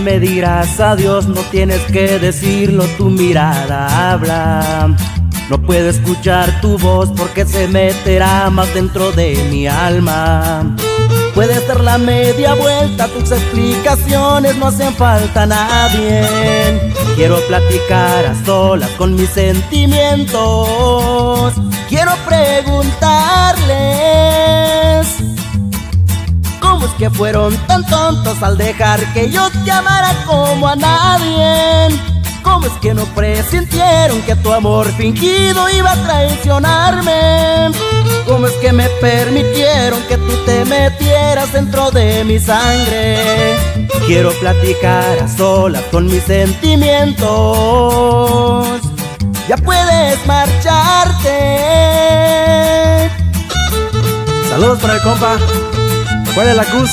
me dirás adiós, no tienes que decirlo, tu mirada habla. No puedo escuchar tu voz porque se meterá más dentro de mi alma. Puedes dar la media vuelta, tus explicaciones no hacen falta a nadie. Quiero platicar a solas con mis sentimientos. Quiero preguntarles ¿cómo es que fueron tan tontos al dejar que yo te amara como a nadie? ¿Cómo es que no presintieron que tu amor fingido iba a traicionarme? ¿Cómo es que me permitieron que tú te metieras dentro de mi sangre? Quiero platicar a solas con mis sentimientos. Ya puedes marcharte. Saludos para el compa Juan de la Cruz.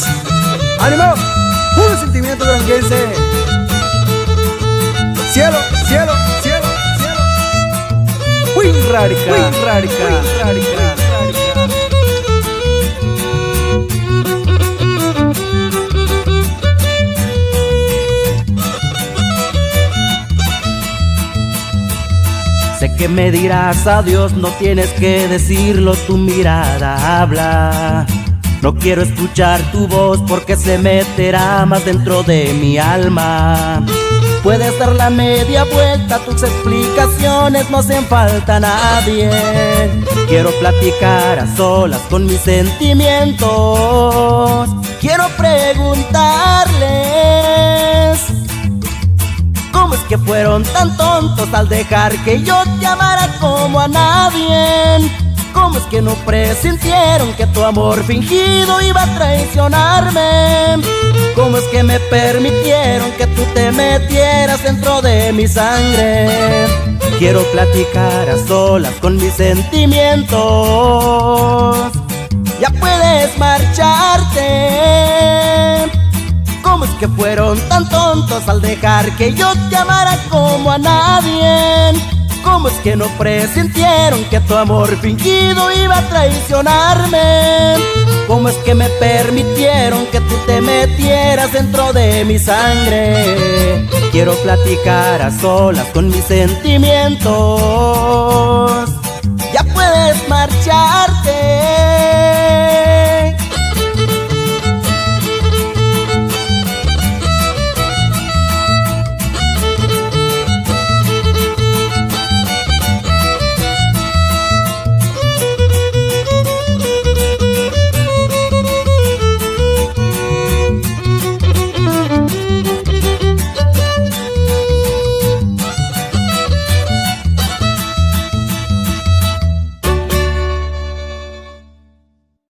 ¡Ánimo! ¡Puro sentimiento duranguense! ¡Cielo, cielo, cielo, cielo! ¡Uy, rarica! ¡Uy, rarica! ¡Uy, rarica! Sé que me dirás adiós, no tienes que decirlo, tu mirada habla. No quiero escuchar tu voz porque se meterá más dentro de mi alma. Puedes dar la media vuelta, tus explicaciones no hacen falta a nadie. Quiero platicar a solas con mis sentimientos. Quiero preguntarles ¿cómo es que fueron tan tontos al dejar que yo te amara como a nadie? ¿Cómo es que no presintieron que tu amor fingido iba a traicionarme? ¿Cómo es que me permitieron que tú te metieras dentro de mi sangre? Quiero platicar a solas con mis sentimientos. Ya puedes marcharte. ¿Cómo es que fueron tan tontos al dejar que yo te amara como a nadie? ¿Cómo es que no presintieron que tu amor fingido iba a traicionarme? ¿Cómo es que me permitieron que tú te metieras dentro de mi sangre? Quiero platicar a solas con mis sentimientos. Ya puedes marcharte.